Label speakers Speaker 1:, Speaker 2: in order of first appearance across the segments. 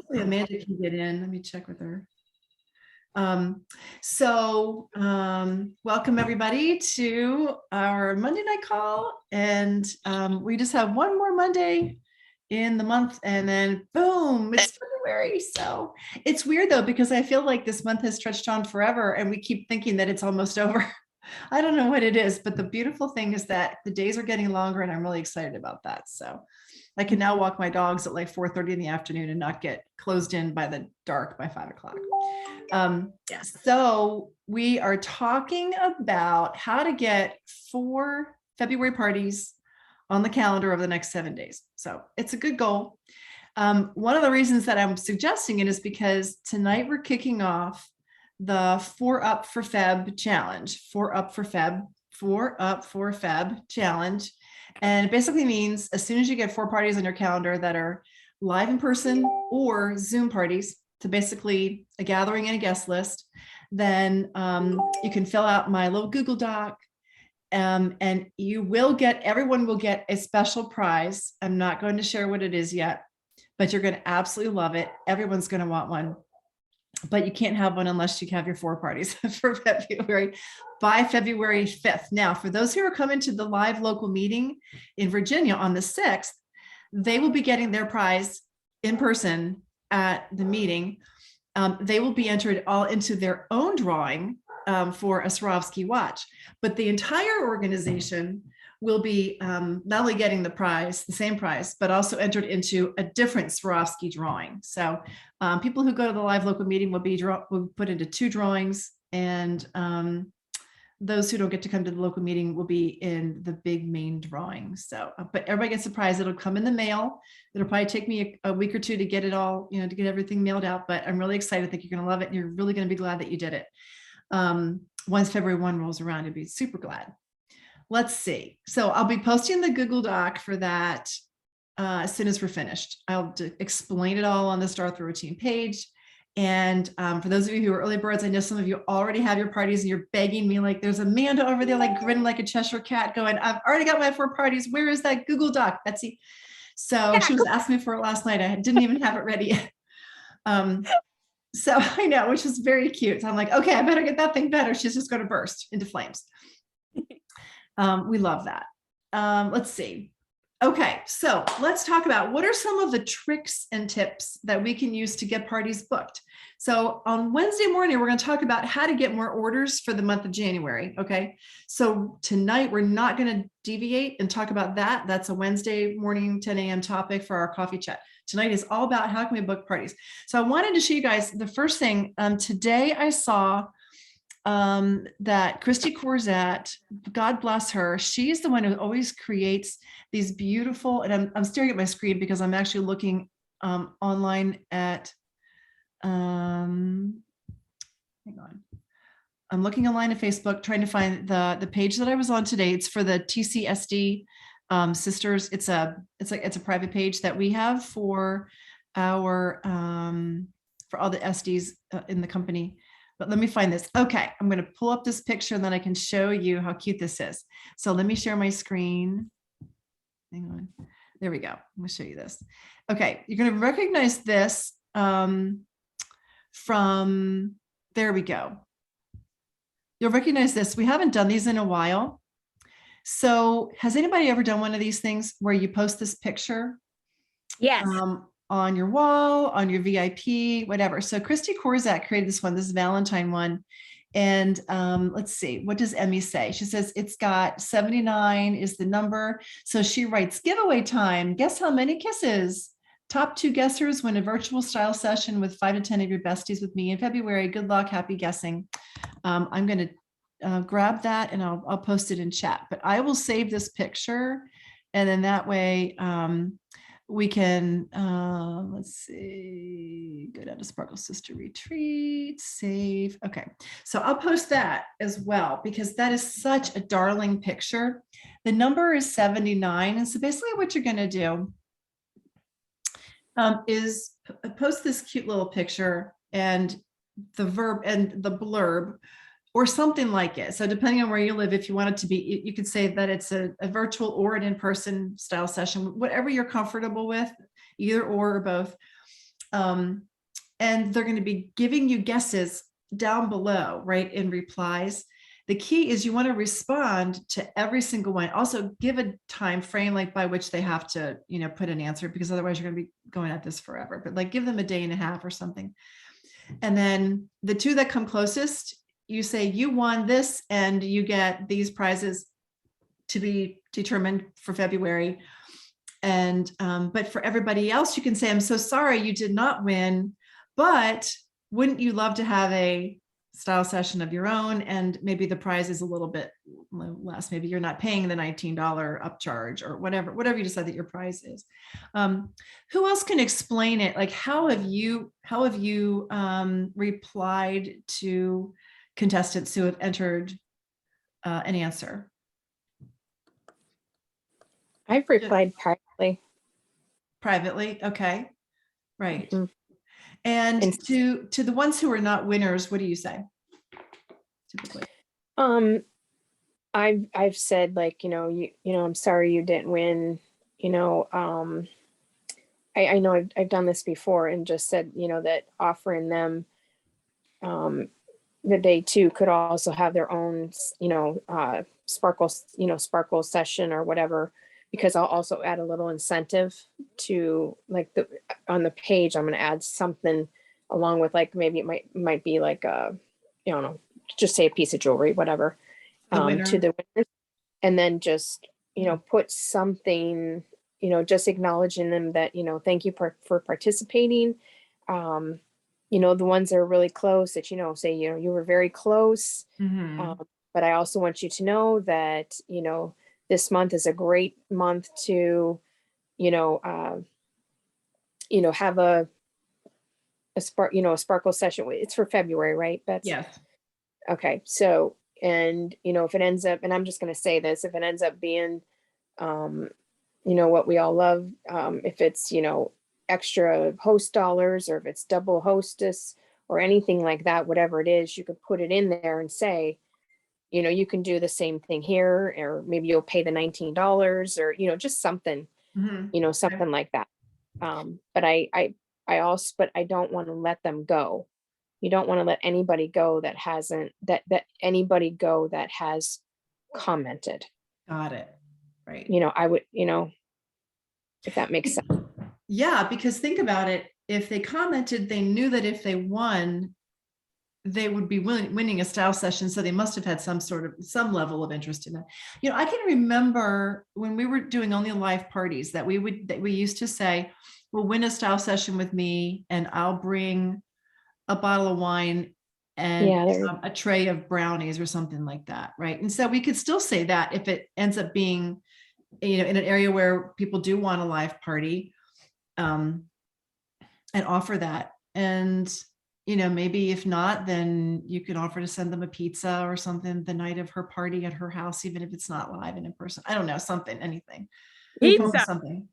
Speaker 1: Hopefully Amanda can get in. Let me check with her. Welcome everybody to our Monday night call. And we just have one more Monday in the month and then boom, it's February. So it's weird though, because I feel like this month has stretched on forever and we keep thinking that it's almost over. I don't know what it is, but the beautiful thing is that the days are getting longer and I'm really excited about that. So I can now walk my dogs at like 4:30 in the afternoon and not get closed in by the dark by 5 o'clock.
Speaker 2: Yes.
Speaker 1: So we are talking about how to get 4 February parties on the calendar over the next 7 days. So it's a good goal. One of the reasons that I'm suggesting it is because tonight we're kicking off the 4 Up for Feb challenge, 4 Up for Feb, 4 Up for Feb challenge. And it basically means as soon as you get 4 parties on your calendar that are live in person or Zoom parties, to basically a gathering and a guest list, then you can fill out my little Google Doc and everyone will get a special prize. I'm not going to share what it is yet, but you're going to absolutely love it. Everyone's going to want one, but you can't have one unless you have your 4 parties for February by February 5th. Now, for those who are coming to the live local meeting in Virginia on the 6th, they will be getting their prize in person at the meeting. They will be entered all into their own drawing for a Swarovski watch, but the entire organization will be not only getting the prize, the same prize, but also entered into a different Swarovski drawing. So people who go to the live local meeting will be put into 2 drawings, and those who don't get to come to the local meeting will be in the big main drawing. So, but everybody gets a prize. It'll come in the mail. It'll probably take me a week or 2 to get it all, to get everything mailed out, but I'm really excited. I think you're going to love it. And you're really going to be glad that you did it. Once February 1 rolls around, you'll be super glad. Let's see. So I'll be posting the Google Doc for that as soon as we're finished. I'll explain it all on the Star Through Routine page. And for those of you who are early birds, I know some of you already have your parties and you're begging me, like there's Amanda over there, like grinning like a Cheshire cat going, I've already got my 4 parties. Where is that Google Doc, Betsy? So she was asking me for it last night. I didn't even have it ready. So I know, which is very cute. So I'm like, okay, I better get that thing better. She's just going to burst into flames. We love that. Let's see. Okay, so let's talk about what are some of the tricks and tips that we can use to get parties booked. So on Wednesday morning, we're going to talk about how to get more orders for the month of January. Okay, so tonight we're not going to deviate and talk about that. That's a Wednesday morning 10 a.m. topic for our coffee chat. Tonight is all about how can we book parties. So I wanted to show you guys the first thing. Today I saw that Christy Corzat, God bless her, she's the one who always creates these beautiful, and I'm staring at my screen because I'm actually looking online at, hang on. I'm looking online at Facebook, trying to find the page that I was on today. It's for the TCSD sisters. It's a private page that we have for our, for all the SDs in the company. But let me find this. Okay, I'm going to pull up this picture and then I can show you how cute this is. So let me share my screen. Hang on. There we go. I'm going to show you this. Okay, you're going to recognize this from, there we go. You'll recognize this. We haven't done these in a while. So has anybody ever done one of these things where you post this picture?
Speaker 2: Yes.
Speaker 1: On your wall, on your VIP, whatever. So Christy Corzat created this one, this Valentine one. And let's see, what does Emmy say? She says it's got 79 is the number. So she writes, giveaway time. Guess how many kisses? Top 2 guessers win a virtual style session with 5 to 10 of your besties with me in February. Good luck, happy guessing. I'm going to grab that and I'll post it in chat. But I will save this picture, and then that way we can, let's see, go down to Sparkle Sister Retreat, save. Okay, so I'll post that as well because that is such a darling picture. The number is 79. And so basically what you're gonna do is post this cute little picture and the verb and the blurb or something like it. So depending on where you live, if you want it to be, you could say that it's a virtual or an in-person style session, whatever you're comfortable with, either or both. And they're going to be giving you guesses down below, right, in replies. The key is you want to respond to every single one. Also give a time frame like by which they have to, put an answer, because otherwise you're going to be going at this forever. But like give them a day and a half or something. And then the two that come closest, you say you won this and you get these prizes to be determined for February. And but for everybody else, you can say, I'm so sorry you did not win, but wouldn't you love to have a style session of your own? And maybe the price is a little bit less. Maybe you're not paying the $19 upcharge or whatever you decide that your price is. Who else can explain it? Like, how have you replied to contestants who have entered an answer?
Speaker 2: I've replied privately.
Speaker 1: Privately, okay, right.
Speaker 2: Mm-hmm.
Speaker 1: And to the ones who are not winners, what do you say typically?
Speaker 2: I've said, like, I'm sorry you didn't win. I know I've done this before and just said, that offering them that they too could also have their own, sparkle session or whatever, because I'll also add a little incentive to, like, on the page, I'm going to add something along with, like, maybe it might be like just say a piece of jewelry, whatever, to the winners, and then just, put something, just acknowledging them that, thank you for participating. The ones that are really close that, say, you were very close.
Speaker 1: Mm-hmm.
Speaker 2: But I also want you to know that, this month is a great month to, have a sparkle session. It's for February, right?
Speaker 1: Yes.
Speaker 2: Okay. So, and, if it ends up, and I'm just going to say this, if it ends up being, what we all love, if it's, extra host dollars, or if it's double hostess or anything like that, whatever it is, you could put it in there and say, you can do the same thing here, or maybe you'll pay the $19, or, just something,
Speaker 1: Mm-hmm.
Speaker 2: something like that. But I also, but I don't want to let them go. You don't want to let anybody go that hasn't, that anybody go that has commented.
Speaker 1: Got it. Right.
Speaker 2: I would, if that makes sense.
Speaker 1: Yeah, because think about it. If they commented, they knew that if they won, they would be winning a style session. So they must have had some level of interest in that. I can remember when we were doing only live parties that we used to say, well, win a style session with me and I'll bring a bottle of wine and a tray of brownies or something like that. Right. And so we could still say that if it ends up being, in an area where people do want a live party, and offer that. And, maybe if not, then you can offer to send them a pizza or something the night of her party at her house, even if it's not live and in person. I don't know, anything.
Speaker 3: Pizza.
Speaker 1: Something.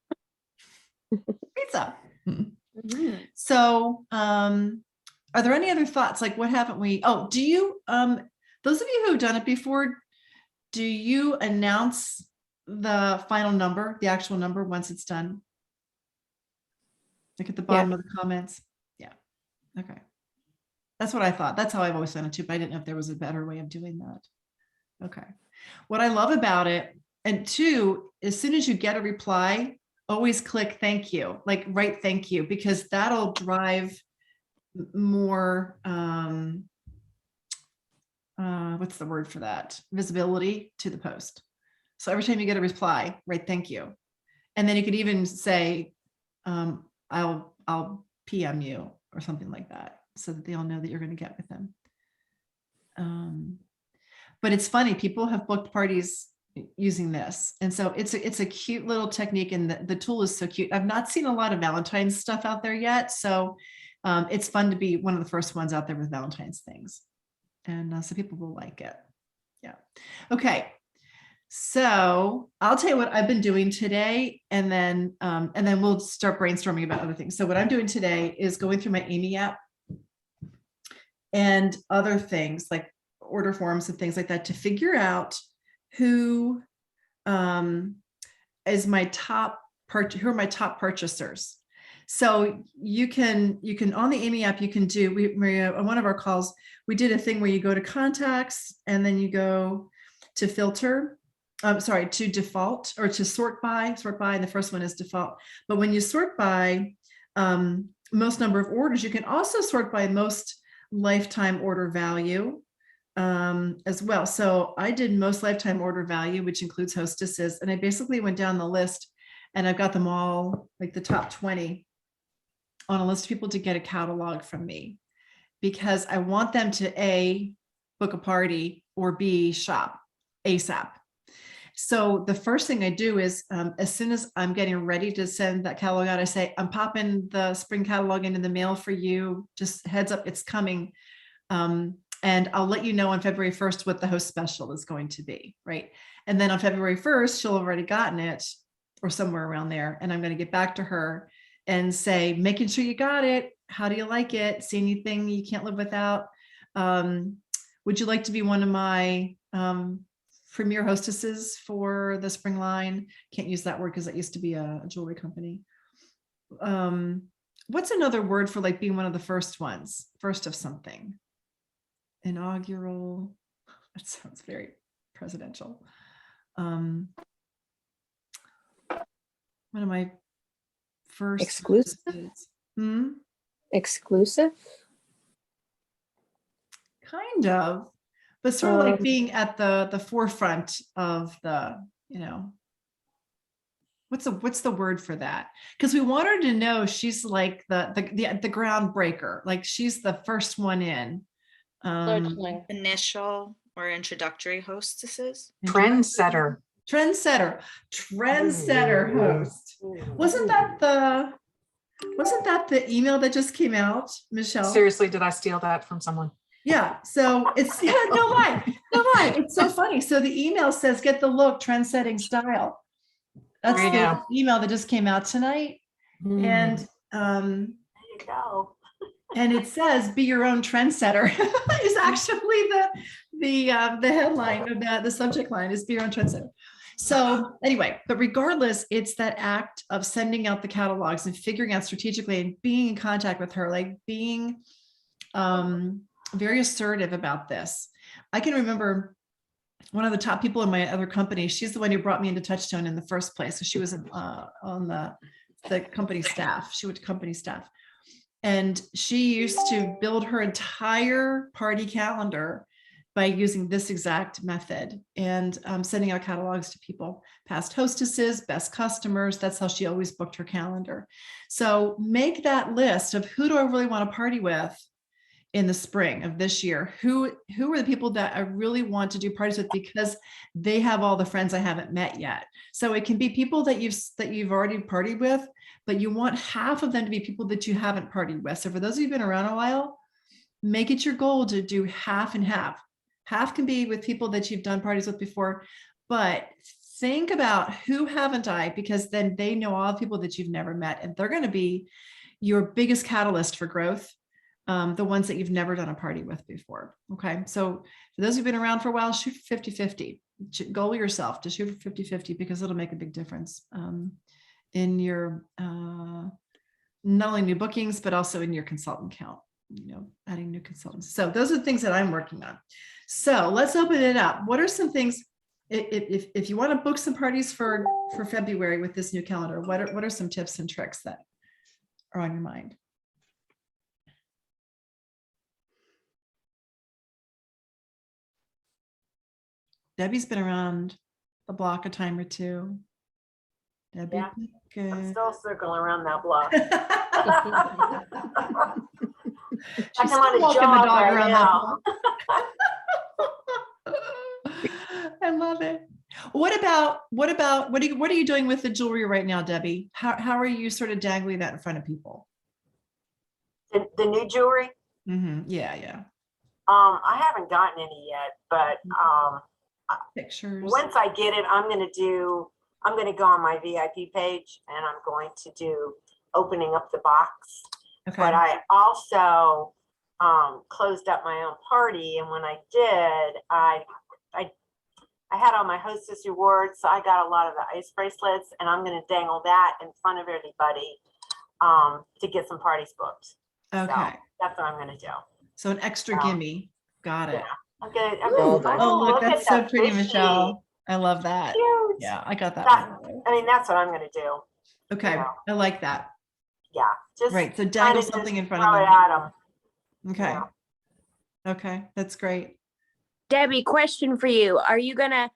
Speaker 1: Pizza.
Speaker 2: Mm-hmm.
Speaker 1: So, are there any other thoughts? Like, what haven't we? Oh, do you, those of you who have done it before, do you announce the final number, the actual number, once it's done? Like at the bottom of the comments? Yeah. Okay. That's what I thought. That's how I've always done it too, but I didn't know if there was a better way of doing that. Okay. What I love about it, and two, as soon as you get a reply, always click thank you, like write thank you, because that'll drive more, what's the word for that? Visibility to the post. So every time you get a reply, write thank you. And then you could even say, I'll PM you or something like that, so that they all know that you're going to get with them. But it's funny, people have booked parties using this. And so it's a cute little technique, and the tool is so cute. I've not seen a lot of Valentine's stuff out there yet. So it's fun to be one of the first ones out there with Valentine's things. And so people will like it. Yeah. Okay. So I'll tell you what I've been doing today, and then we'll start brainstorming about other things. So what I'm doing today is going through my Amy app and other things like order forms and things like that to figure out who is my top who are my top purchasers. So you can on the Amy app, you can do, Maria, on one of our calls, we did a thing where you go to contacts and then you go to filter, sorry, to default or to sort by, and the first one is default. But when you sort by most number of orders, you can also sort by most lifetime order value as well. So I did most lifetime order value, which includes hostesses. And I basically went down the list and I've got them all, like the top 20 on a list of people to get a catalog from me, because I want them to A, book a party, or B, shop ASAP. So the first thing I do is as soon as I'm getting ready to send that catalog out, I say, I'm popping the spring catalog into the mail for you. Just heads up, it's coming. And I'll let you know on February 1st what the host special is going to be, right? And then on February 1st, she'll have already gotten it or somewhere around there. And I'm going to get back to her and say, making sure you got it. How do you like it? See anything you can't live without? Would you like to be one of my premier hostesses for the spring line? Can't use that word because that used to be a jewelry company. What's another word for like being one of the first ones? First of something. Inaugural. That sounds very presidential. One of my first
Speaker 2: Exclusive? Exclusive?
Speaker 1: Kind of, but sort of like being at the forefront of the, you know, what's the word for that? Because we want her to know she's like the groundbreaker, like she's the first one in.
Speaker 3: Initial or introductory hostesses.
Speaker 4: Trendsetter
Speaker 1: host. Wasn't that the email that just came out, Michelle?
Speaker 4: Seriously, did I steal that from someone?
Speaker 1: Yeah, so it's no lie. It's so funny. So the email says, get the look, trend-setting style. That's the email that just came out tonight. And there you go. And it says, be your own trendsetter is actually the headline of the subject line is be your own trendsetter. So anyway, but regardless, it's that act of sending out the catalogs and figuring out strategically and being in contact with her, like being very assertive about this. I can remember one of the top people in my other company. She's the one who brought me into Touchstone in the first place. So she was on the company staff. She went to company staff. And she used to build her entire party calendar by using this exact method and sending out catalogs to people, past hostesses, best customers. That's how she always booked her calendar. So make that list of who do I really want to party with in the spring of this year? Who are the people that I really want to do parties with because they have all the friends I haven't met yet? So it can be people that you've already partied with, but you want half of them to be people that you haven't partied with. So for those of you who've been around a while, make it your goal to do half and half. Half can be with people that you've done parties with before, but think about who haven't I, because then they know all the people that you've never met, and they're going to be your biggest catalyst for growth. The ones that you've never done a party with before. Okay. So for those who've been around for a while, shoot 50-50. Goal yourself to shoot for 50-50 because it'll make a big difference in your not only new bookings, but also in your consultant count, you know, adding new consultants. So those are the things that I'm working on. So let's open it up. What are some things, if you want to book some parties for February with this new calendar, what are some tips and tricks that are on your mind? Debbie's been around the block a time or two. Debbie,
Speaker 5: yeah, I'm still circling around that block.
Speaker 1: She's still walking the dog around that block. I love it. What are you doing with the jewelry right now, Debbie? How are you sort of dangling that in front of people?
Speaker 5: The new jewelry?
Speaker 1: Yeah.
Speaker 5: I haven't gotten any yet, but
Speaker 1: pictures.
Speaker 5: Once I get it, I'm going to go on my VIP page and I'm going to do opening up the box. Okay. But I also closed up my own party, and when I did, I had all my hostess rewards, so I got a lot of the ice bracelets, and I'm going to dangle that in front of everybody to get some parties booked. So
Speaker 1: Okay.
Speaker 5: that's what I'm gonna do.
Speaker 1: So an extra
Speaker 5: Yeah.
Speaker 1: gimme. Got it.
Speaker 5: I'm gonna,
Speaker 2: Well done.
Speaker 1: Oh, look,
Speaker 5: look at
Speaker 1: that's so
Speaker 5: the
Speaker 1: pretty,
Speaker 5: fishy.
Speaker 1: Michelle. I love that.
Speaker 5: Cute.
Speaker 1: Yeah, I got that
Speaker 5: That-
Speaker 1: one.
Speaker 5: I mean, that's what I'm gonna do.
Speaker 1: Okay,
Speaker 5: yeah.
Speaker 1: I like that.
Speaker 5: Yeah, just
Speaker 1: Right, so
Speaker 5: kinda
Speaker 1: dangle
Speaker 5: just
Speaker 1: something in front
Speaker 5: throw
Speaker 1: of
Speaker 5: it
Speaker 1: them.
Speaker 5: at 'em.
Speaker 1: Okay.
Speaker 5: Yeah.
Speaker 1: Okay, that's great.
Speaker 6: Debbie, question for you. Are you gonna,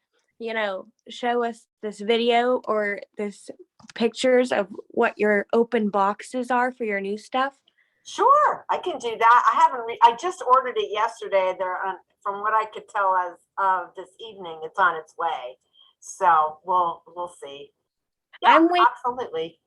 Speaker 6: show us this video or this pictures of what your open boxes are for your new stuff?
Speaker 5: Sure, I can do that. I haven't, I just ordered it yesterday. They're on, from what I could tell as of this evening, it's on its way. So we'll see. Yeah, absolutely.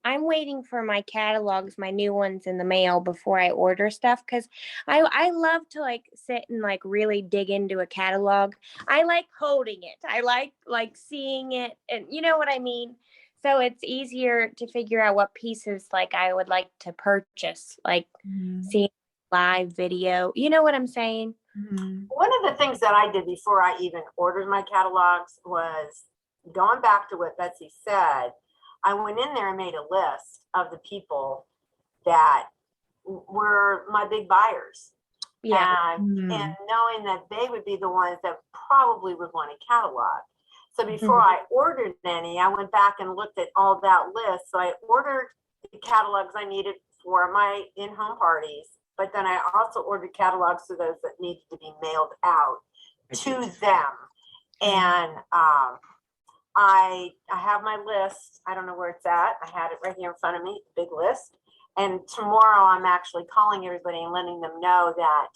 Speaker 6: I'm waiting for my catalogs, my new ones in the mail before I order stuff because I love to like sit and like really dig into a catalog. I like holding it. I like seeing it, and you know what I mean? So it's easier to figure out what pieces like I would like to purchase, like
Speaker 1: Mhm,
Speaker 6: seeing live video. You know what I'm saying?
Speaker 1: mhm.
Speaker 5: One of the things that I did before I even ordered my catalogs was going back to what Betsy said. I went in there and made a list of the people that were my big buyers.
Speaker 6: Yeah.
Speaker 5: And
Speaker 1: Mhm.
Speaker 5: knowing that they would be the ones that probably would want a catalog. So before I ordered any, I went back and looked at all that list. So I ordered the catalogs I needed for my in-home parties, but then I also ordered catalogs for those that needed to be mailed out to them. And I have my list. I don't know where it's at. I had it right here in front of me, big list. And tomorrow I'm actually calling everybody and letting them know that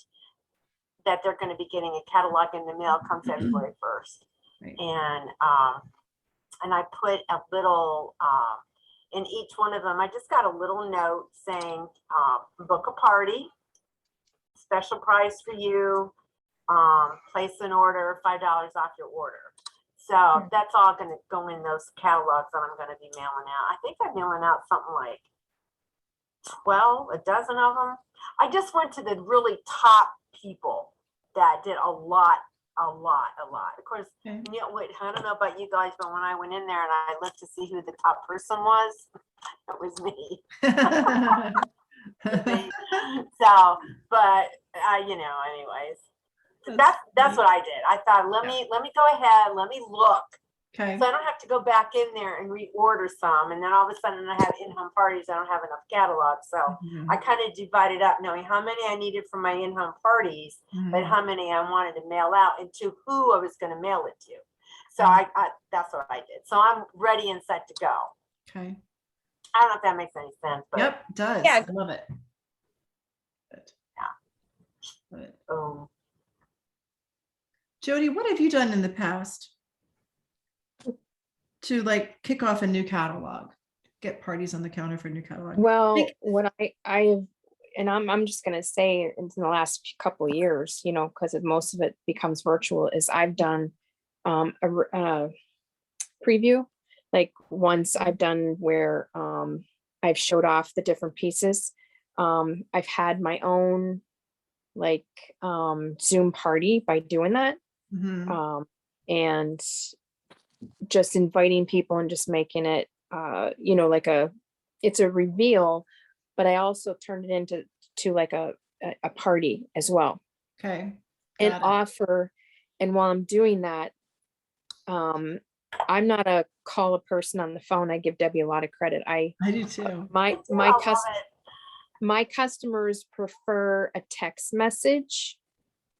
Speaker 5: they're going to be getting a catalog in the mail come February 1st.
Speaker 1: Right.
Speaker 5: And I put a little in each one of them. I just got a little note saying book a party, special price for you, place an order, $5 off your order. So that's all going to go in those catalogs that I'm going to be mailing out. I think I'm mailing out something like 12, a dozen of them. I just went to the really top people that did a lot. Of course,
Speaker 1: Okay.
Speaker 5: you know, I don't know about you guys, but when I went in there and I looked to see who the top person was, it was me. So, but anyways, that's what I did. I thought, let me go ahead, let me look.
Speaker 1: Okay.
Speaker 5: So I don't have to go back in there and reorder some, and then all of a sudden I have in-home parties. I don't have enough catalogs, so
Speaker 1: Mhm,
Speaker 5: I kind of divided up, knowing how many I needed for my in-home parties, but
Speaker 1: mhm.
Speaker 5: how many I wanted to mail out and to who I was going to mail it to. So that's what I did. So I'm ready and set to go.
Speaker 1: Okay.
Speaker 5: I don't know if that makes any sense, but
Speaker 1: Yep, it does.
Speaker 6: Yeah.
Speaker 1: I love it. Good.
Speaker 5: Yeah.
Speaker 1: Good. Jody, what have you done in the past to like kick off a new catalog, get parties on the counter for a new catalog?
Speaker 2: Well, what I'm just gonna say in the last couple of years, because most of it becomes virtual, is I've done a preview. Like once I've done where I've showed off the different pieces. I've had my own like Zoom party by doing that.
Speaker 1: Mhm.
Speaker 2: And just inviting people and just making it like it's a reveal, but I also turned it into like a party as well,
Speaker 1: Okay.
Speaker 2: and
Speaker 1: Got it.
Speaker 2: offer. And while I'm doing that, I'm not a call a person on the phone. I give Debbie a lot of credit.
Speaker 1: I do too.
Speaker 2: My customers prefer a text message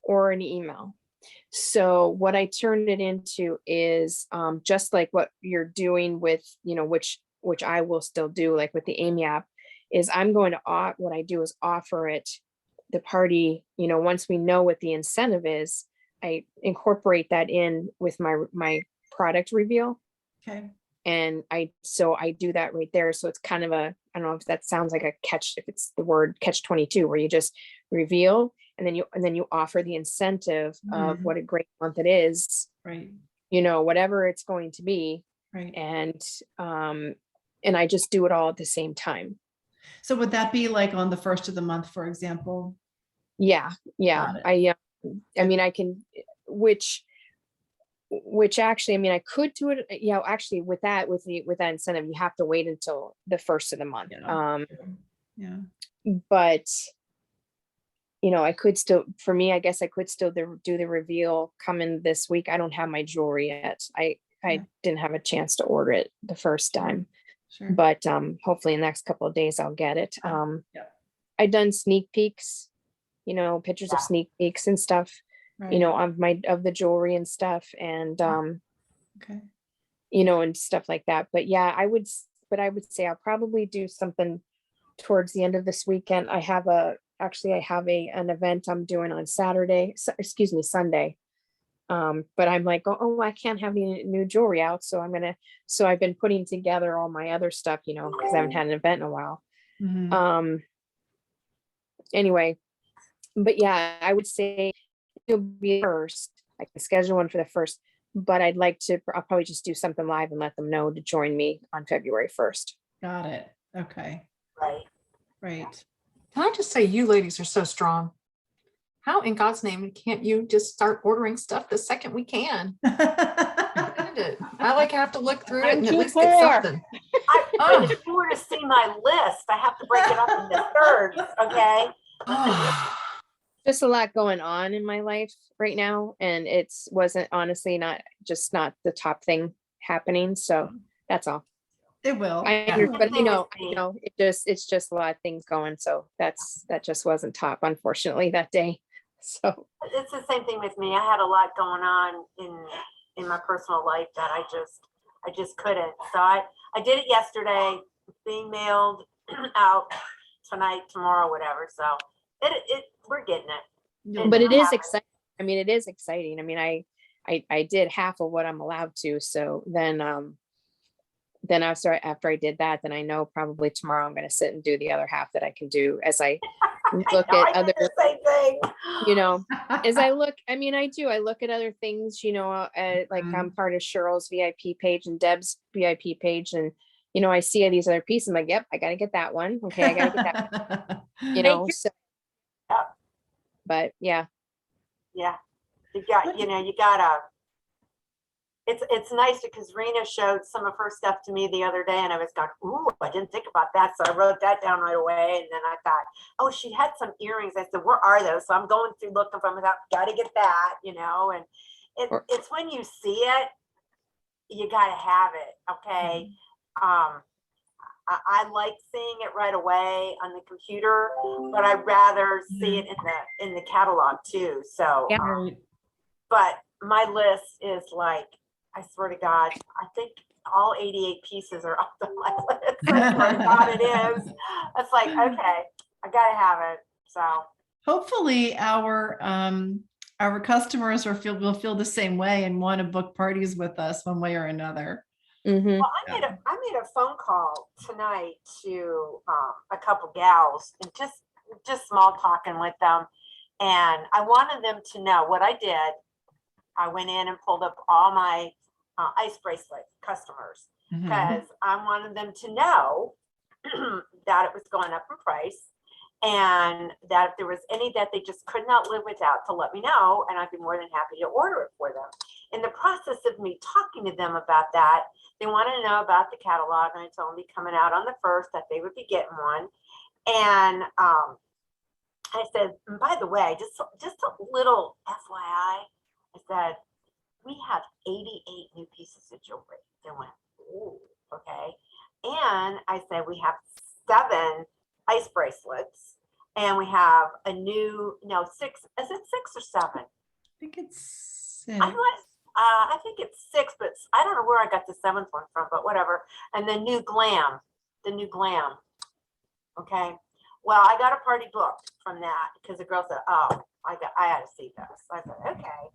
Speaker 2: or an email. So what I turned it into is just like what you're doing with, which I will still do, like with the Amy app, is I'm going to what I do is offer it the party, once we know what the incentive is, I incorporate that in with my product reveal.
Speaker 1: Okay.
Speaker 2: And I do that right there. So it's kind of I don't know if that sounds like a catch, if it's the word catch 22, where you just reveal and then you offer the incentive of
Speaker 1: Mhm.
Speaker 2: what a great month it is,
Speaker 1: Right.
Speaker 2: whatever it's going to be.
Speaker 1: Right.
Speaker 2: And I just do it all at the same time.
Speaker 1: So would that be like on the first of the month, for example?
Speaker 2: Yeah.
Speaker 1: Got it.
Speaker 2: I mean, I can, which which actually, I mean, I could do it, actually with that incentive, you have to wait until the first of the month.
Speaker 1: Yeah. Yeah.
Speaker 2: But I could still, for me, I guess I could still do the reveal coming this week. I don't have my jewelry yet. I
Speaker 1: Yeah.
Speaker 2: didn't have a chance to order it the first time,
Speaker 1: Sure.
Speaker 2: but hopefully in the next couple of days I'll get it.
Speaker 1: Yeah.
Speaker 2: I done sneak peeks, pictures of
Speaker 5: Yeah.
Speaker 2: sneak peeks and stuff,
Speaker 1: Right.
Speaker 2: of the jewelry and stuff, and
Speaker 1: Okay.
Speaker 2: and stuff like that. But yeah, I would say I'll probably do something towards the end of this weekend. I have an event I'm doing on Sunday. But I'm like, oh, I can't have any new jewelry out. So I've been putting together all my other stuff, because I haven't had an event in a while.
Speaker 1: Mhm.
Speaker 2: Anyway, but yeah, I would say it'll be first. I can schedule one for the first, but I'll probably just do something live and let them know to join me on February 1st.
Speaker 1: Got it. Okay.
Speaker 5: Right.
Speaker 1: Right.
Speaker 4: Can I just say, you ladies are so strong. How in God's name can't you just start ordering stuff the second we can? I have to look through it
Speaker 6: I'm
Speaker 4: and at
Speaker 6: too
Speaker 4: least get
Speaker 6: poor.
Speaker 4: something.
Speaker 5: But if you were to see my list, I have to break it up into thirds, okay?
Speaker 2: Just a lot going on in my life right now, and wasn't honestly not the top thing happening. So that's all.
Speaker 1: It will.
Speaker 2: But it's just a lot of things going. So that just wasn't top, unfortunately, that day. So
Speaker 5: It's the same thing with me. I had a lot going on in my personal life that I just couldn't. So I did it yesterday, being mailed out tonight, tomorrow, whatever. So we're getting it.
Speaker 2: but it is
Speaker 5: happen.
Speaker 2: exciting. I mean, it is exciting. I mean, I did half of what I'm allowed to. So then after I did that, then I know probably tomorrow I'm going to sit and do the other half that I can do as I look at
Speaker 5: I
Speaker 2: other,
Speaker 5: did the same thing.
Speaker 2: as I look at other things, like I'm part of Cheryl's VIP page and Deb's VIP page. And, I see these other pieces. I'm like, yep, I got to get that one. Okay. I got to get that one, so,
Speaker 5: Yep.
Speaker 2: but yeah.
Speaker 5: Yeah. You gotta, it's nice because Rena showed some of her stuff to me the other day and I was going, ooh, I didn't think about that. So I wrote that down right away. And then I thought, oh, she had some earrings. I said, where are those? So I'm going through looking for them. Gotta get that, and it's when you see it, you gotta have it. Okay. I like seeing it right away on the computer, but I'd rather see it in the catalog too. So,
Speaker 6: Yeah.
Speaker 1: Right.
Speaker 5: but my list is like, I swear to God, I think all 88 pieces are up on my list. I swear to God, it is. It's like, okay, I gotta have it. So
Speaker 1: Hopefully our customers will feel the same way and want to book parties with us one way or another.
Speaker 2: Mhm.
Speaker 5: well, I made a phone call tonight to a couple gals and just small talking with them, and I wanted them to know what I did. I went in and pulled up all my ice bracelet customers
Speaker 1: Mhm.
Speaker 5: because I wanted them to know that it was going up in price and that if there was any that they just could not live without, to let me know, and I'd be more than happy to order it for them. In the process of me talking to them about that, they wanted to know about the catalog, and I told them it'd be coming out on the 1st, that they would be getting one. And I said, and by the way, just a little FYI, I said, we have 88 new pieces of jewelry. They went, ooh, okay. And I said, we have 7 ice bracelets, and we have a new, 6, is it 6 or 7?
Speaker 1: I think it's
Speaker 5: I think it's 6, but I don't know where I got the 7th one from, but whatever. And the new glam. Okay. Well, I got a party booked from that because the girl said, oh, I had to see this. I said, okay.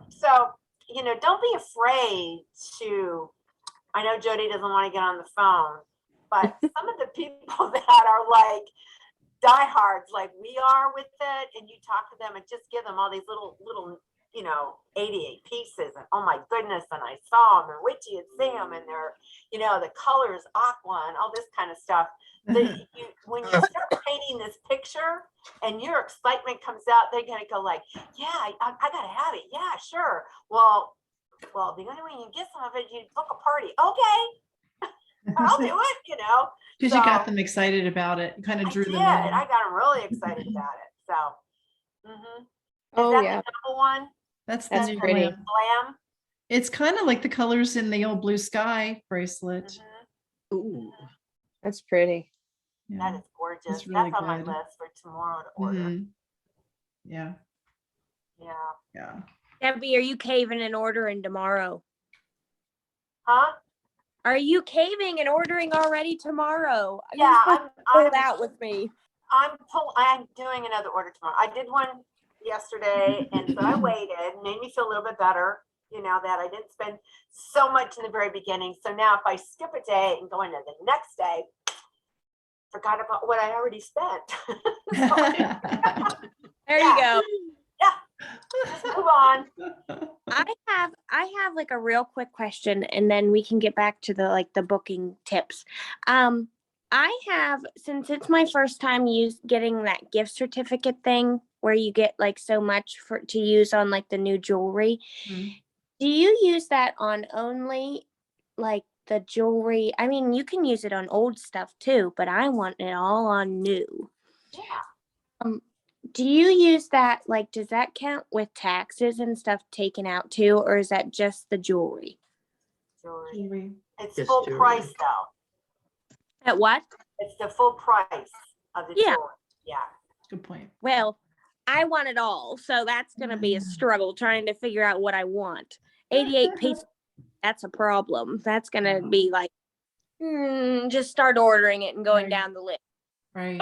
Speaker 5: So, don't be afraid to, I know Jody doesn't want to get on the phone, but some of the people that are like diehards like we are with it, and you talk to them and just give them all these little 88 pieces, and oh my goodness, and I saw them, and Witchy had seen them, and they're, the colors aqua and all this kind of stuff. When you start painting this picture and your excitement comes out, they're gonna go like, yeah, I gotta have it. Yeah, sure. Well, well, the only way you get some of it, you book a party. Okay, I'll do it, you know.
Speaker 1: Because you got
Speaker 5: So,
Speaker 1: them excited about it, kind of
Speaker 5: I
Speaker 1: drew
Speaker 5: did,
Speaker 1: them
Speaker 5: and
Speaker 1: in.
Speaker 5: I got them really excited about it. So, is
Speaker 2: Oh,
Speaker 5: that
Speaker 2: yeah.
Speaker 5: the double one?
Speaker 1: That's
Speaker 2: That's
Speaker 1: the
Speaker 2: pretty.
Speaker 1: glam.
Speaker 5: Glam?
Speaker 1: It's kind of like the colors in the old blue sky bracelet.
Speaker 5: Mhm.
Speaker 2: Ooh, that's pretty.
Speaker 1: Yeah.
Speaker 5: That is gorgeous.
Speaker 1: It's really
Speaker 5: That's on my
Speaker 1: good.
Speaker 5: list for tomorrow to order.
Speaker 1: Mhm. Yeah,
Speaker 5: Yeah.
Speaker 1: yeah.
Speaker 6: Debbie, are you caving and ordering tomorrow?
Speaker 5: Huh?
Speaker 6: Are you caving and ordering already tomorrow?
Speaker 5: Yeah,
Speaker 6: You're supposed to
Speaker 5: I'm
Speaker 6: pull out with me.
Speaker 5: I'm doing another order tomorrow. I did one yesterday, and so I waited. Made me feel a little bit better, you know, that I didn't spend so much in the very beginning. So now if I skip a day and go into the next day, forgot about what I already spent. So,
Speaker 6: There
Speaker 5: Yeah.
Speaker 6: you go.
Speaker 5: just move on.
Speaker 6: I have like a real quick question, and then we can get back to the booking tips. I have, since it's my first time getting that gift certificate thing where you get like so much to use on like the new jewelry.
Speaker 1: Mhm.
Speaker 6: Do you use that on only like the jewelry? I mean, you can use it on old stuff too, but I want it all on new.
Speaker 5: Yeah.
Speaker 6: Do you use that, like, does that count with taxes and stuff taken out too, or is that just the jewelry?
Speaker 5: Jewelry.
Speaker 1: Jewelry.
Speaker 5: It's
Speaker 7: Just
Speaker 5: full
Speaker 7: jewelry.
Speaker 5: price though.
Speaker 6: At what?
Speaker 5: It's the full price of the
Speaker 6: Yeah.
Speaker 5: jewelry. Yeah.
Speaker 1: Good point.
Speaker 6: Well, I want it all, so that's going to be a struggle trying to figure out what I want. 88 pieces, that's a problem. That's going to be like, just start ordering it and going
Speaker 1: Right.
Speaker 6: down the list.
Speaker 1: Right.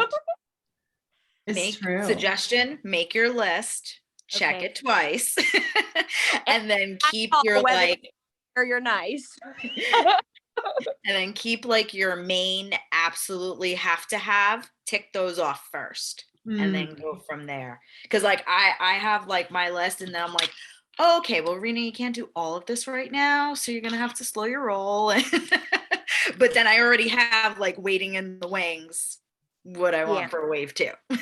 Speaker 1: It's
Speaker 3: Make
Speaker 1: true.
Speaker 3: suggestion, make your list, check
Speaker 6: Okay.
Speaker 3: it twice, and then keep
Speaker 6: call
Speaker 3: your
Speaker 6: whether-
Speaker 3: like
Speaker 6: Or you're nice.
Speaker 3: and then keep like your main absolutely have to have, tick those off first and then go from there. Cause like I have like my list and then I'm like, oh, okay, well, Rena, you can't do all of this right now. So you're gonna have to slow your roll. But then I already have like waiting in the wings what I want
Speaker 6: Yeah.
Speaker 3: for wave 2.
Speaker 1: Where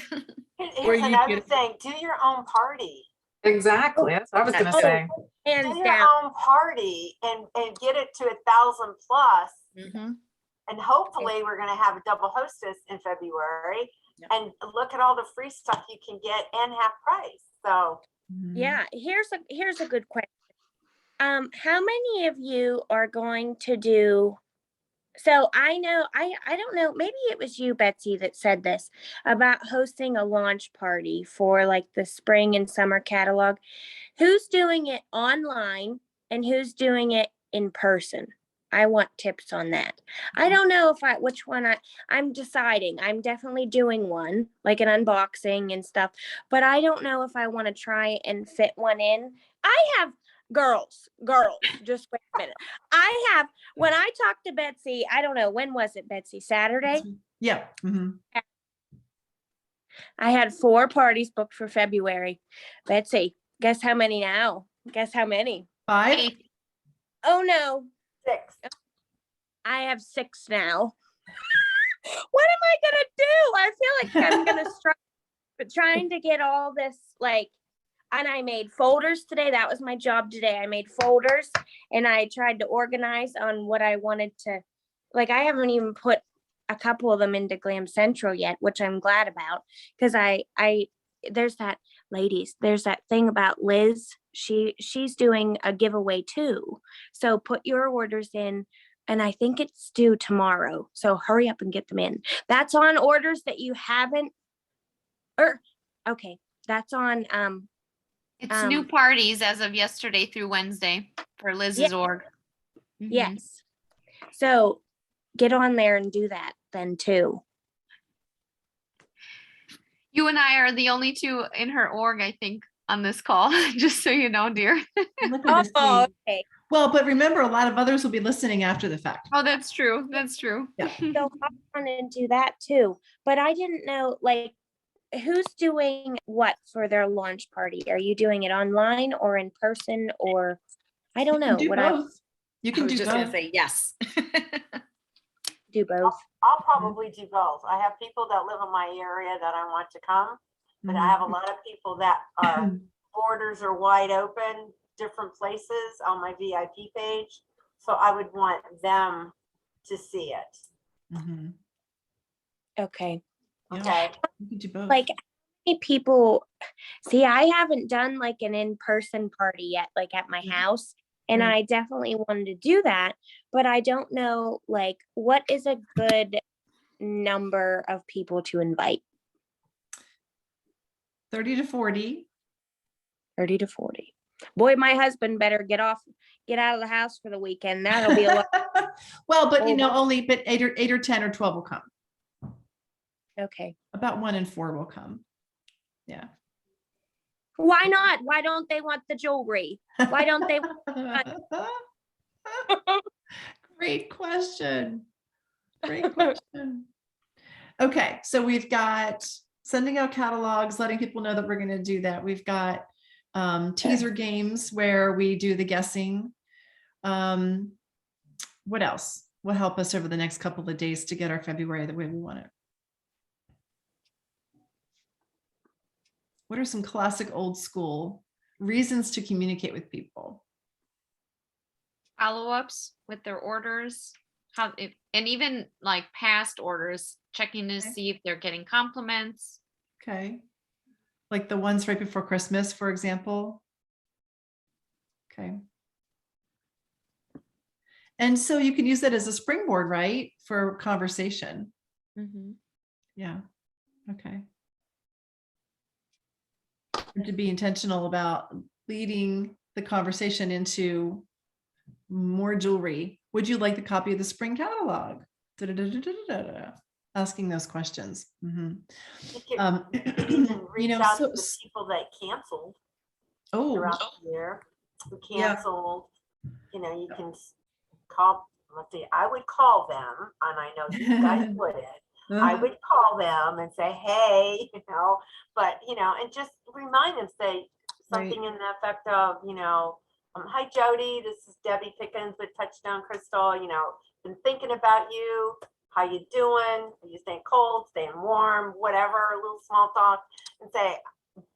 Speaker 5: Here's
Speaker 1: you
Speaker 5: another
Speaker 1: get-
Speaker 5: thing. Do your own party.
Speaker 4: Exactly. That's what I was gonna
Speaker 3: Oh.
Speaker 4: say.
Speaker 5: Do
Speaker 6: Hands
Speaker 5: your
Speaker 6: down.
Speaker 5: own party and get it to 1,000 plus.
Speaker 3: Mm-hmm.
Speaker 5: And hopefully we're gonna have a double hostess in February.
Speaker 3: Yep.
Speaker 5: And look at all the free stuff you can get and half price. So
Speaker 1: Mhm.
Speaker 6: Yeah, here's a good question. How many of you are going to do? So I know I don't know, maybe it was you, Betsy, that said this about hosting a launch party for like the spring and summer catalog. Who's doing it online and who's doing it in person? I want tips on that. I don't know which one I'm deciding. I'm definitely doing one, like an unboxing and stuff, but I don't know if I want to try and fit one in. I have girls, just wait a minute. When I talked to Betsy, I don't know, when was it, Betsy? Saturday?
Speaker 1: Yeah. Mhm.
Speaker 6: I had 4 parties booked for February. Betsy, guess how many now? Guess how many?
Speaker 1: 5.
Speaker 6: Oh no,
Speaker 5: 6.
Speaker 6: I have 6 now. What am I gonna do? I feel like I'm gonna struggle, but trying to get all this like, and I made folders today. That was my job today. I made folders and I tried to organize on what I wanted to, like, I haven't even put a couple of them into Glam Central yet, which I'm glad about, because there's that thing about Liz. She's doing a giveaway too. So put your orders in, and I think it's due tomorrow. So hurry up and get them in. That's on orders that you haven't, okay, that's on,
Speaker 8: It's new parties as of yesterday through Wednesday for Liz's org. Mhm.
Speaker 6: yes. So get on there and do that then too.
Speaker 8: You and I are the only 2 in her org, I think, on this call, just so you know, dear.
Speaker 1: Look at this
Speaker 6: Oh,
Speaker 1: thing.
Speaker 6: okay.
Speaker 1: Well, but remember, a lot of others will be listening after the fact.
Speaker 8: Oh, that's true. That's true.
Speaker 1: Yeah.
Speaker 6: So I want to do that too, but I didn't know, like, who's doing what for their launch party? Are you doing it online or in person, or I don't
Speaker 1: You
Speaker 6: know
Speaker 1: can do
Speaker 6: what I
Speaker 1: both. You
Speaker 3: I
Speaker 1: can
Speaker 3: was
Speaker 1: do
Speaker 3: just gonna
Speaker 1: both.
Speaker 3: say yes.
Speaker 6: do both.
Speaker 5: I'll probably do both. I have people that live in my area that I want to come, but I
Speaker 1: Mhm.
Speaker 5: have a lot of people that are borders are wide open different places on my VIP page. So I would want them to see it.
Speaker 1: Mhm.
Speaker 6: Okay.
Speaker 1: Yeah.
Speaker 5: Okay.
Speaker 1: You could do both.
Speaker 6: Like, how many people, see, I haven't done like an in-person party yet, like at my
Speaker 1: Mhm.
Speaker 6: house. And
Speaker 1: Right.
Speaker 6: I definitely wanted to do that, but I don't know, like, what is a good number of people to invite?
Speaker 1: 30 to 40.
Speaker 6: 30 to 40. Boy, my husband better get out of the house for the weekend. That'll be a lot.
Speaker 1: Well, but
Speaker 6: Oh,
Speaker 1: only, but 8 or 10 or 12 will come.
Speaker 6: Okay.
Speaker 1: About 1 in 4 will come. Yeah.
Speaker 6: Why not? Why don't they want the jewelry? Why don't they?
Speaker 1: Great question. Great question. Okay, so we've got sending out catalogs, letting people know that we're going to do that. We've got teaser games where we do the guessing. What else will help us over the next couple of days to get our February the way we want it? What are some classic old school reasons to communicate with people?
Speaker 8: Follow-ups with their orders, and even like past orders, checking to
Speaker 1: Okay.
Speaker 8: see if they're getting compliments.
Speaker 1: Okay. Like the ones right before Christmas, for example. Okay. And so you can use that as a springboard, right? For conversation.
Speaker 6: Mhm.
Speaker 1: Yeah. Okay. And to be intentional about leading the conversation into more jewelry. Would you like a copy of the spring catalog? Da-da-da-da-da-da-da. Asking those questions. Mhm.
Speaker 5: You can reach out to the people that canceled
Speaker 1: oh,
Speaker 5: throughout the year, who
Speaker 1: Yeah.
Speaker 5: canceled. You know, you can call, let's see, I would call them, and I know you guys wouldn't. I would call them and say, hey, you know, but, you know, and just remind them, say something in the effect of, you know, hi, Jody, this is Debbie Pickens with Touchdown Crystal, you know, been thinking about you. How you doing? Are you staying cold, staying warm, whatever, a little small talk, and say,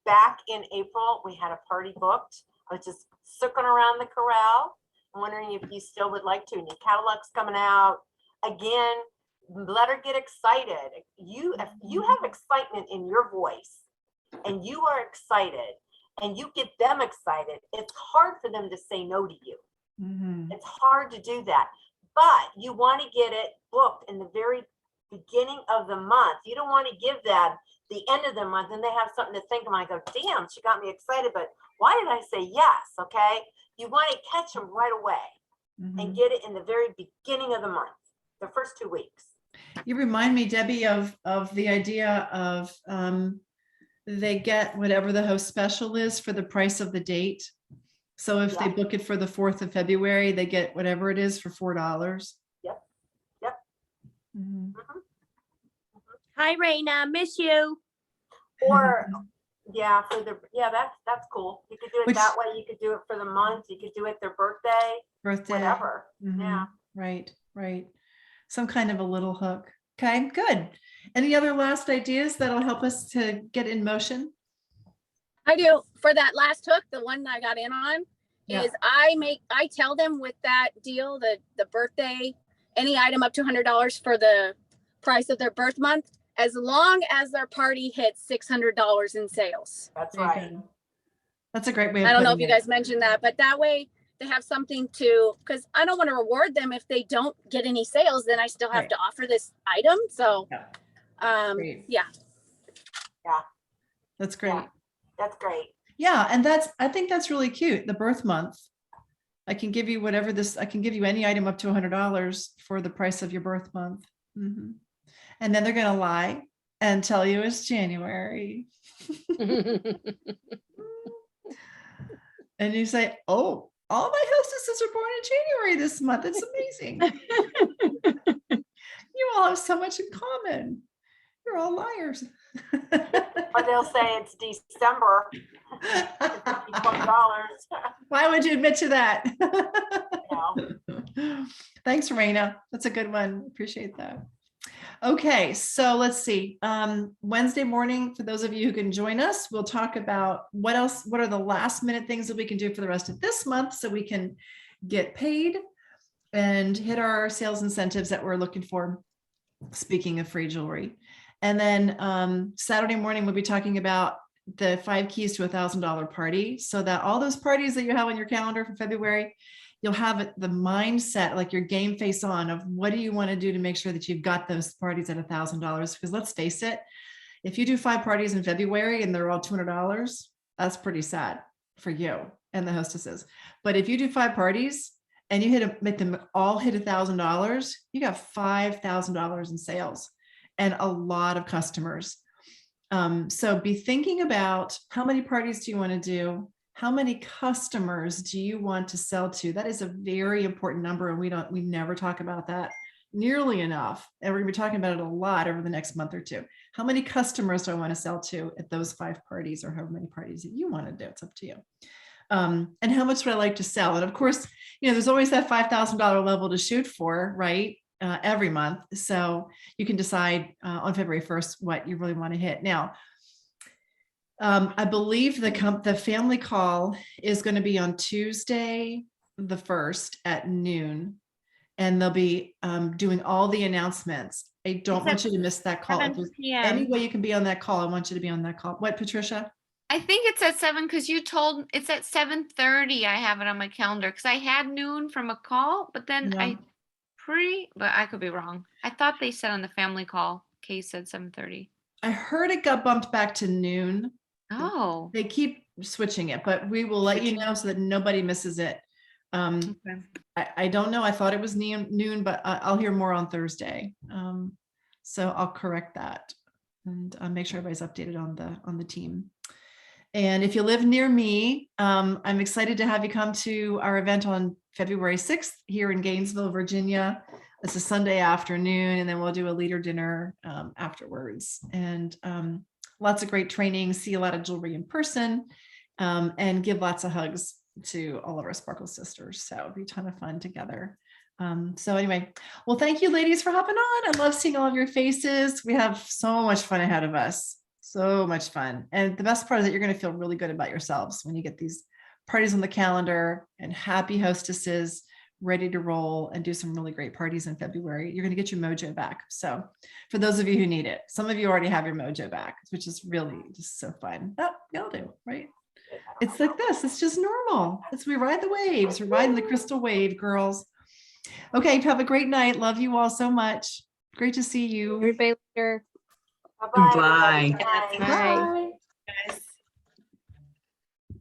Speaker 5: back in April, we had a party booked. I was just circling around the corral. I'm wondering if you still would like to. New catalog's coming out. Again, let her get excited. If you have excitement in your voice and you are excited and you get them excited, it's hard for them to say no to you.
Speaker 1: Mhm.
Speaker 5: It's hard to do that. But you want to get it booked in the very beginning of the month. You don't want to give them the end of the month and they have something to think about. I go, damn, she got me excited, but why did I say yes? Okay. You want to catch them right away and
Speaker 1: Mhm.
Speaker 5: get it in the very beginning of the month, the first 2 weeks.
Speaker 1: You remind me, Debbie, of the idea of they get whatever the host special is for the price of the date. So if they
Speaker 5: Yeah.
Speaker 1: book it for the 4th of February, they get whatever it is for $4.
Speaker 5: Yep. Yep.
Speaker 1: Mhm.
Speaker 6: Hi, Raina. Miss you.
Speaker 5: Or yeah, that's cool. You could do it
Speaker 1: Which-
Speaker 5: that way. You could do it for the month. You could do it their birthday,
Speaker 1: Birthday.
Speaker 5: whatever.
Speaker 1: Mhm.
Speaker 5: Yeah.
Speaker 1: Right, right. Some kind of a little hook. Okay, good. Any other last ideas that'll help us to get in motion?
Speaker 7: I do. For that last hook, the one I got in on,
Speaker 1: Yeah.
Speaker 7: is I tell them with that deal, the birthday, any item up to $100 for the price of their birth month, as long as their party hits $600 in sales.
Speaker 5: That's
Speaker 1: There you
Speaker 5: right.
Speaker 1: go. That's a great way of
Speaker 7: I don't know if
Speaker 1: putting
Speaker 7: you
Speaker 1: it.
Speaker 7: guys mentioned that, but that way they have something to, because I don't want to reward them if they don't get any sales, then I still have
Speaker 1: Right.
Speaker 7: to offer this item. So,
Speaker 1: Yeah. Great.
Speaker 7: yeah.
Speaker 1: That's great.
Speaker 5: Yeah. That's great.
Speaker 1: Yeah, and I think that's really cute. The birth month. I can give you I can give you any item up to $100 for the price of your birth month. Mhm. And then they're going to lie and tell you it's January. And you say, oh, all my hostesses are born in January this month. It's amazing. You all have so much in common. You're all liars.
Speaker 5: Or they'll say it's December. $20.
Speaker 1: Why would you admit to that?
Speaker 5: You know.
Speaker 1: Thanks, Raina. That's a good one. Appreciate that. Okay, so let's see. Wednesday morning, for those of you who can join us, we'll talk about what are the last minute things that we can do for the rest of this month so we can get paid and hit our sales incentives that we're looking for. Speaking of free jewelry. And then Saturday morning, we'll be talking about the 5 keys to $1,000 party, so that all those parties that you have on your calendar for February, you'll have the mindset, like your game face on, of what do you want to do to make sure that you've got those parties at $1,000. Because let's face it, if you do 5 parties in February and they're all $200, that's pretty sad for you and the hostesses. But if you do 5 parties and you make them all hit $1,000, you got $5,000 in sales and a lot of customers. So be thinking about how many parties do you want to do? How many customers do you want to sell to? That is a very important number, and we never talk about that nearly enough. And we're gonna be talking about it a lot over the next month or two. How many customers do I want to sell to at those 5 parties, or however many parties that you want to do? It's up to you. And how much would I like to sell? And of course, there's always that $5,000 level to shoot for, right? Every month. So you can decide on February 1st what you really want to hit. Now, I believe the family call is going to be on Tuesday, the 1st at noon, and they'll be doing all the announcements. I don't want you to miss that call. If there's any way you can be on that call, I want you to be on that call. What, Patricia?
Speaker 8: I think it's at 7 because you told it's at 7:30. I have it on my calendar because I had noon from a call, but then
Speaker 1: Yeah.
Speaker 8: but I could be wrong. I thought they said on the family call, Kay said 7:30.
Speaker 1: I heard it got bumped back to noon.
Speaker 8: Oh,
Speaker 1: They keep switching it, but we will let you know so that nobody misses it.
Speaker 8: okay.
Speaker 1: I don't know. I thought it was noon, but I'll hear more on Thursday. So I'll correct that and make sure everybody's updated on the team. And if you live near me, I'm excited to have you come to our event on February 6th here in Gainesville, Virginia. It's a Sunday afternoon, and then we'll do a leader dinner afterwards. And lots of great training, see a lot of jewelry in person, and give lots of hugs to all of our Sparkle sisters. So it'll be a ton of fun together. So anyway, well, thank you ladies for hopping on. I love seeing all of your faces. We have so much fun ahead of us. So much fun. And the best part is that you're going to feel really good about yourselves when you get these parties on the calendar and happy hostesses ready to roll and do some really great parties in February. You're going to get your mojo back. So for those of you who need it, some of you already have your mojo back, which is really just so fun. Oh, y'all do, right? It's like this. It's just normal. We ride the waves. We're riding the crystal wave, girls. Okay, have a great night. Love you all so much. Great to see you.
Speaker 2: Everybody later.
Speaker 5: Bye-bye,
Speaker 9: Bye.
Speaker 5: everybody. Good night.
Speaker 2: Bye.
Speaker 1: Bye.